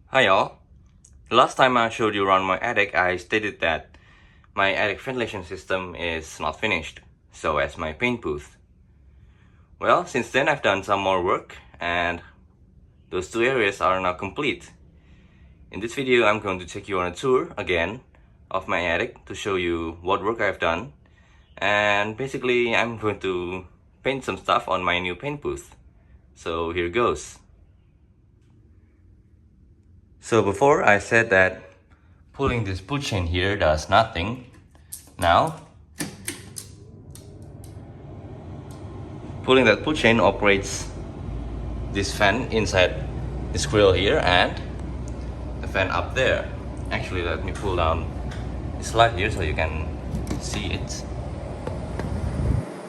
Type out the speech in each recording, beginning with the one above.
Hi y'all. Last time I showed you around my attic, I stated that my attic ventilation system is not finished, so as my paint booth. Well, since then I've done some more work and those two areas are now complete. In this video I'm going to take you on a tour again of my attic to show you what work I've done, and basically I'm going to paint some stuff on my new paint booth. So here goes. So before I said that pulling this pull chain here does nothing. Now, pulling that pull chain operates this fan inside this grill here and the fan up there. Actually, let me pull down this light here so you can see it.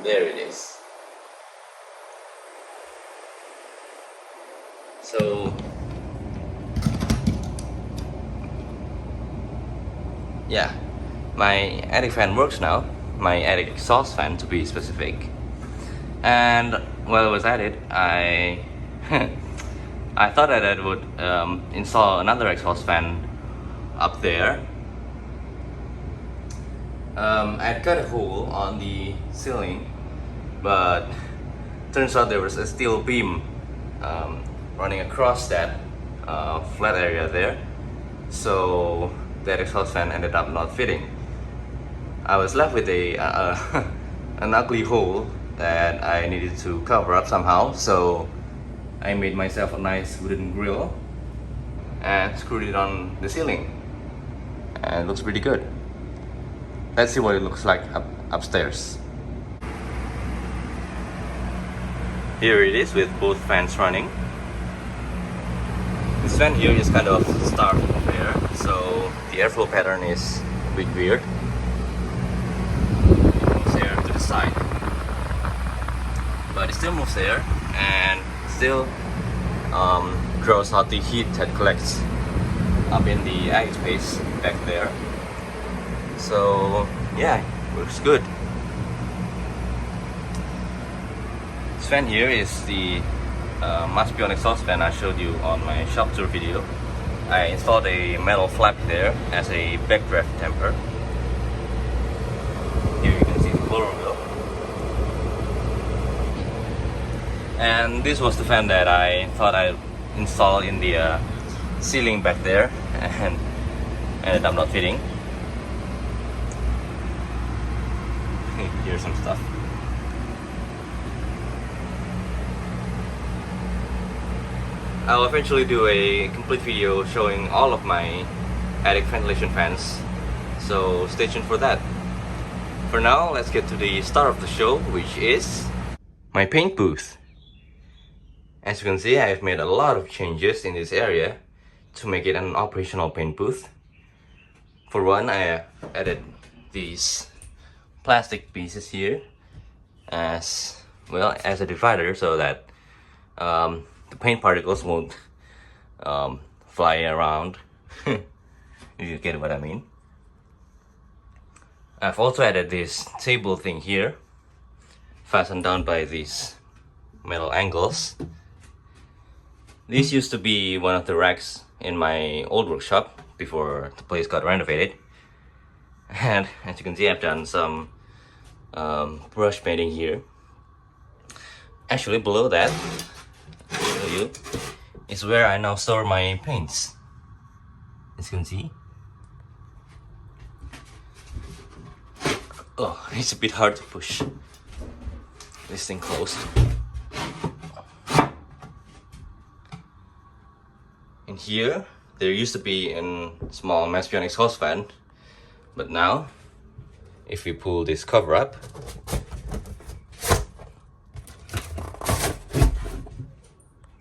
There it is. So, yeah, my attic fan works now. My attic exhaust fan, to be specific. And while I was at it, I I thought that I would install another exhaust fan up there. I cut a hole on the ceiling, but turns out there was a steel beam running across that flat area there, so that exhaust fan ended up not fitting. I was left with an ugly hole that I needed to cover up somehow, so I made myself a nice wooden grill and screwed it on the ceiling, and it looks pretty good. Let's see what it looks like upstairs. Here it is with both fans running. This fan here is kind of stark air, so the airflow pattern is a bit weird. It moves air to the side, but it still moves air and still draws out the heat that collects up in the attic space back there. So yeah, works good. This fan here is the Maspion exhaust fan I showed you on my shop tour video. I installed a metal flap there as a backdraft temper. Here you can see the blower wheel. And this was the fan that I thought I'd install in the ceiling back there and ended up not fitting. Here's some stuff. I'll eventually do a complete video showing all of my attic ventilation fans, so stay tuned for that. For now, let's get to the start of the show, which is my paint booth. As you can see, I've made a lot of changes in this area to make it an operational paint booth. For one, I added these plastic pieces here as well as a divider so that the paint particles won't fly around. If you get what I mean. I've also added this table thing here, fastened down by these metal angles. This used to be one of the racks in my old workshop before the place got renovated. And as you can see, I've done some brush painting here. Actually, below that, I'll show you, is where I now store my paints. As you can see. Oh, it's a bit hard to push this thing closed. In here, there used to be a small Maspion exhaust fan, but now, if we pull this cover up,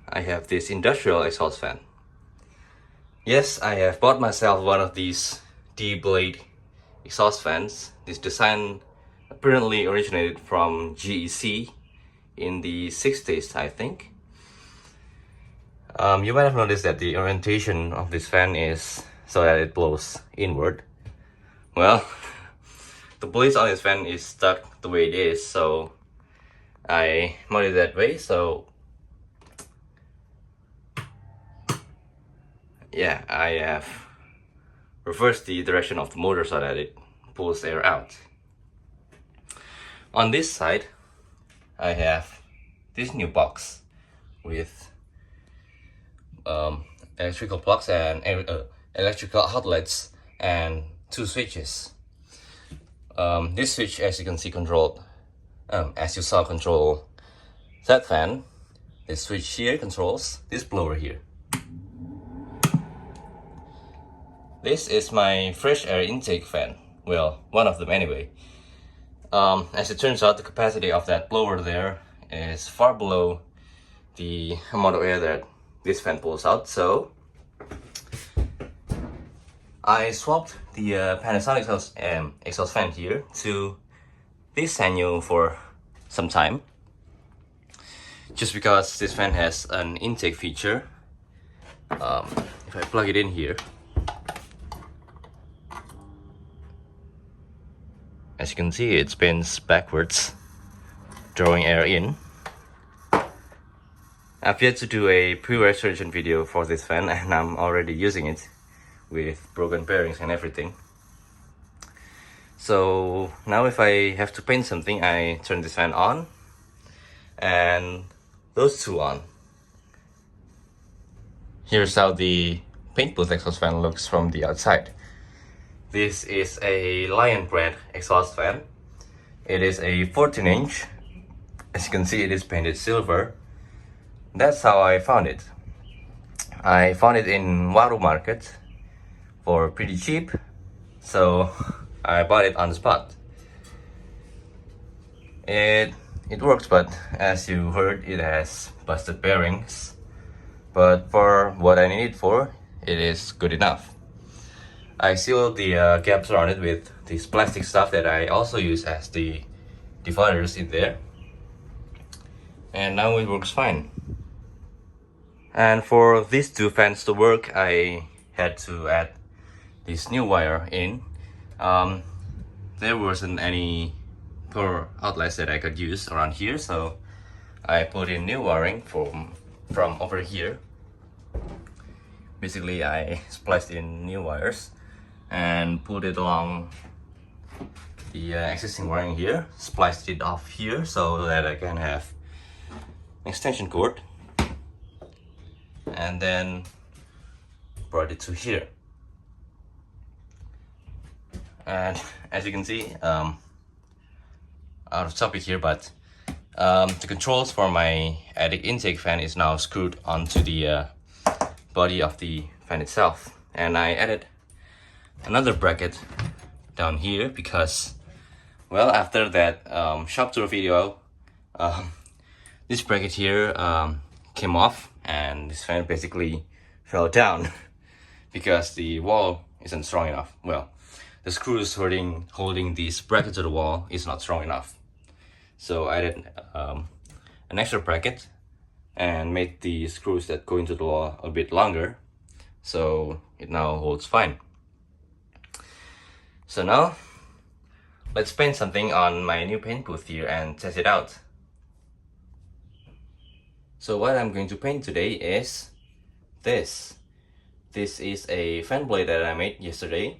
I have this industrial exhaust fan. Yes, I have bought myself one of these D-blade exhaust fans. This design apparently originated from GEC in the 60s, I think. You might have noticed that the orientation of this fan is so that it blows inward. Well, the blades on this fan is stuck the way it is, so I mounted it that way. So yeah, I have reversed the direction of the motor so that it pulls air out. On this side, I have this new box with electrical plugs and electrical outlets and 2 switches. This switch, as you can see, control that fan. This switch here controls this blower here. This is my fresh air intake fan. Well, one of them anyway. As it turns out, the capacity of that blower there is far below the amount of air that this fan pulls out, so I swapped the Panasonic exhaust fan here to this Sanyo for some time, just because this fan has an intake feature. If I plug it in here, as you can see, it spins backwards, drawing air in. I've yet to do a pre-restoration video for this fan, and I'm already using it with broken bearings and everything. So now if I have to paint something, I turn this fan on and those two on. Here's how the paint booth exhaust fan looks from the outside. This is a Lion brand exhaust fan. It is a 14-inch. As you can see, it is painted silver. That's how I found it. I found it in Waru Market for pretty cheap, so I bought it on the spot. It works, but as you heard, it has busted bearings. But for what I need it for, it is good enough. I sealed the gaps around it with this plastic stuff that I also use as the dividers in there. And now it works fine. And for these two fans to work, I had to add this new wire in. There wasn't any power outlets that I could use around here, so I put in new wiring from over here. Basically, I spliced in new wires and put it along the existing wiring here, spliced it off here so that I can have an extension cord, and then brought it to here. And as you can see, out of topic here, but the controls for my attic intake fan is now screwed onto the body of the fan itself. And I added another bracket down here because, well, after that shop tour video, this bracket here came off and this fan basically fell down because the wall isn't strong enough. Well, the screws holding this bracket to the wall is not strong enough. So I added an extra bracket and made the screws that go into the wall a bit longer, so it now holds fine. So now let's paint something on my new paint booth here and test it out. So what I'm going to paint today is this. This is a fan blade that I made yesterday.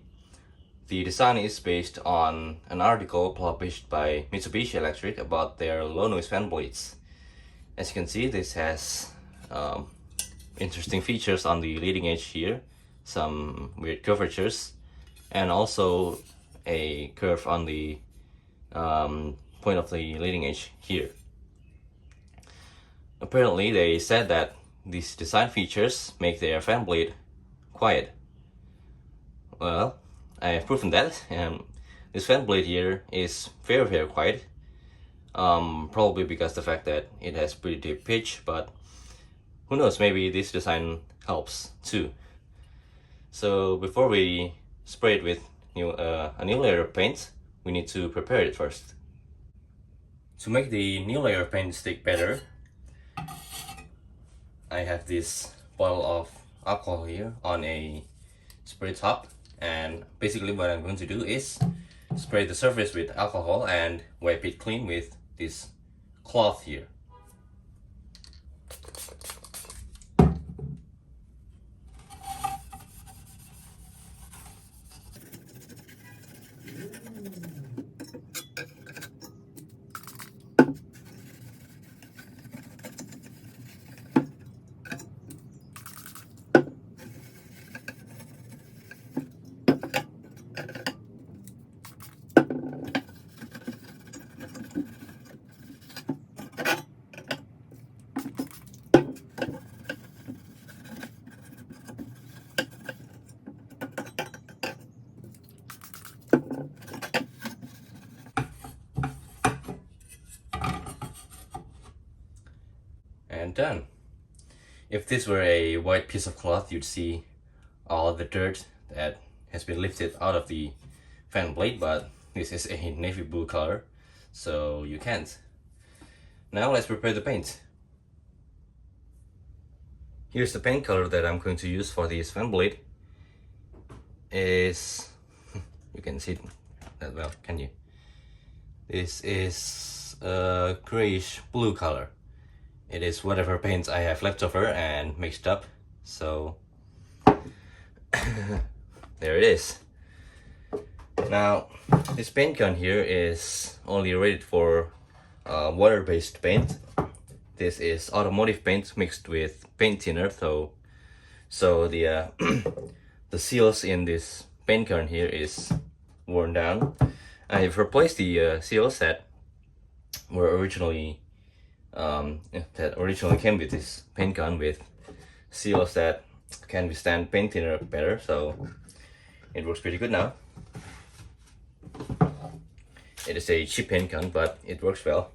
The design is based on an article published by Mitsubishi Electric about their low noise fan blades. As you can see, this has interesting features on the leading edge here, some weird curvatures, and also a curve on the point of the leading edge here. Apparently, they said that these design features make their fan blade quiet. Well, I have proven that, and this fan blade here is very quiet. Probably because the fact that it has pretty deep pitch, but who knows, maybe this design helps too. So before we spray it with a new layer of paint, we need to prepare it first. To make the new layer of paint stick better, I have this bottle of alcohol here on a spray top, and basically what I'm going to do is spray the surface with alcohol and wipe it clean with this cloth here. done. If this were a white piece of cloth, you'd see all the dirt that has been lifted out of the fan blade, but this is a navy blue color, so you can't. Now let's prepare the paint. Here's the paint color that I'm going to use for this fan blade. Is you can see it that well, can you? This is a grayish blue color. It is whatever paint I have left over and mixed up, so there it is. Now this paint gun here is only rated for water-based paint. This is automotive paint mixed with paint thinner, so the the seals in this paint gun here is worn down. I have replaced the seals that were originally came with this paint gun with seals that can withstand paint thinner better, so it works pretty good now. It is a cheap paint gun, but it works well.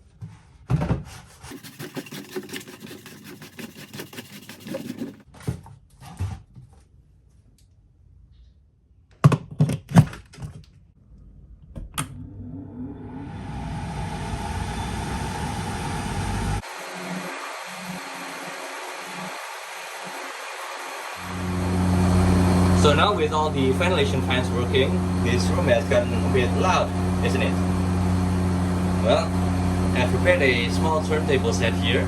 So now with all the ventilation fans working, this room has gotten a bit loud, isn't it? Well, I've prepared a small turntable set here.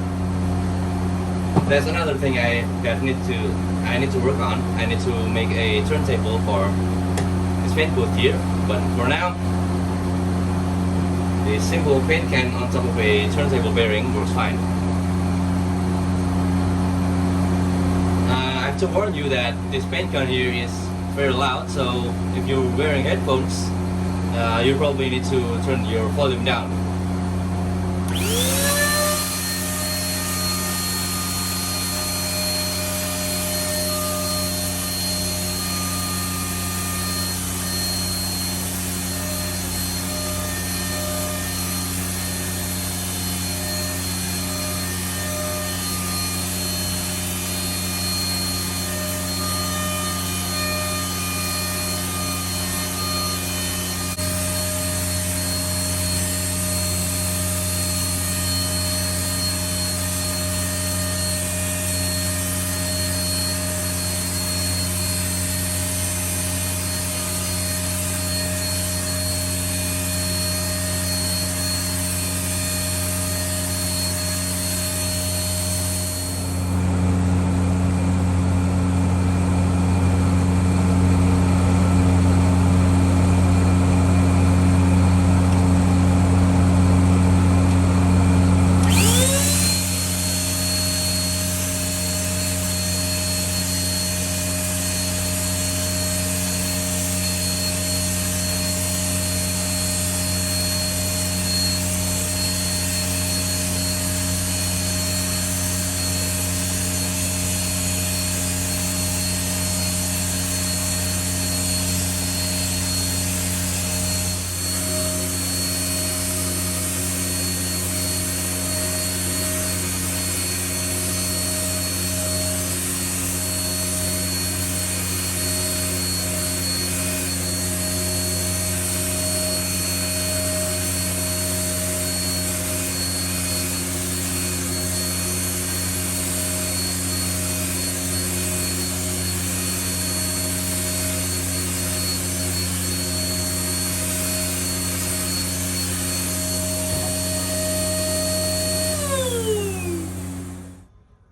There's another thing I need to work on. I need to make a turntable for this paint booth here, but for now, the simple paint can on top of a turntable bearing works fine. I have to warn you that this paint gun here is very loud, so if you're wearing headphones, you probably need to turn your volume down.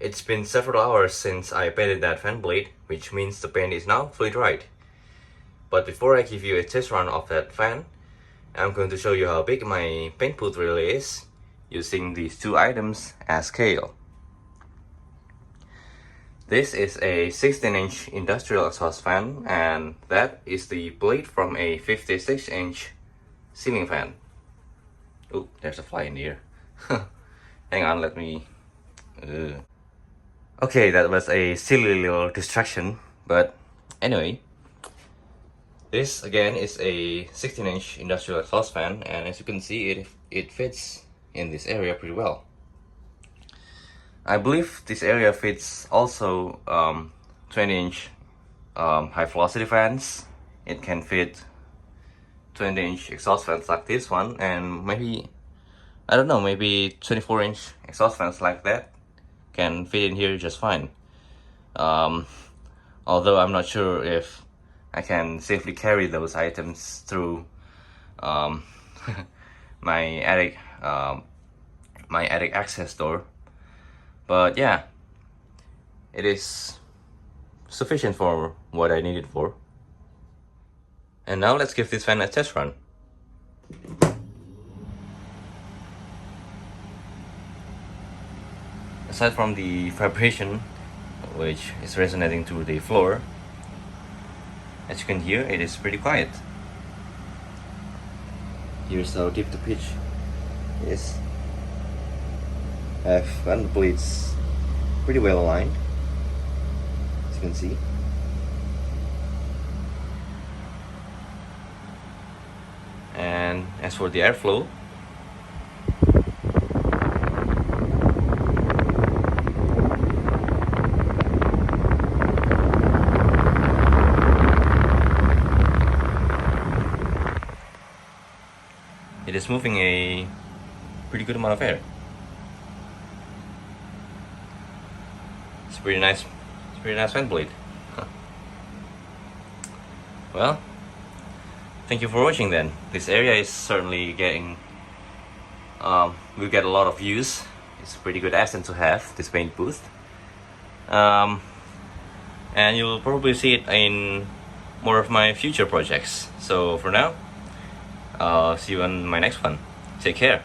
It's been several hours since I painted that fan blade, which means the paint is now fully dried. But before I give you a test run of that fan, I'm going to show you how big my paint booth really is, using these two items as scale. This is a 16-inch industrial exhaust fan, and that is the blade from a 56-inch ceiling fan. Oh, there's a fly in here. Hang on, let me... Okay, that was a silly little distraction, but anyway. This again is a 16-inch industrial exhaust fan, and as you can see, it fits in this area pretty well. I believe this area fits also 20-inch high velocity fans. It can fit 20-inch exhaust fans like this one, and maybe, I don't know, maybe 24-inch exhaust fans like that can fit in here just fine. Although I'm not sure if I can safely carry those items through my attic access door, but yeah, it is sufficient for what I need it for. And now let's give this fan a test run. Aside from the vibration, which is resonating through the floor, as you can hear, it is pretty quiet. Here's how deep the pitch is. I've gotten the blades pretty well aligned, as you can see. And as for the airflow, it is moving a pretty good amount of air. It's pretty nice fan blade. Well, thank you for watching then. This area is certainly getting, we get a lot of use. It's a pretty good asset to have, this paint booth. And you'll probably see it in more of my future projects. So for now, I'll see you on my next one. Take care.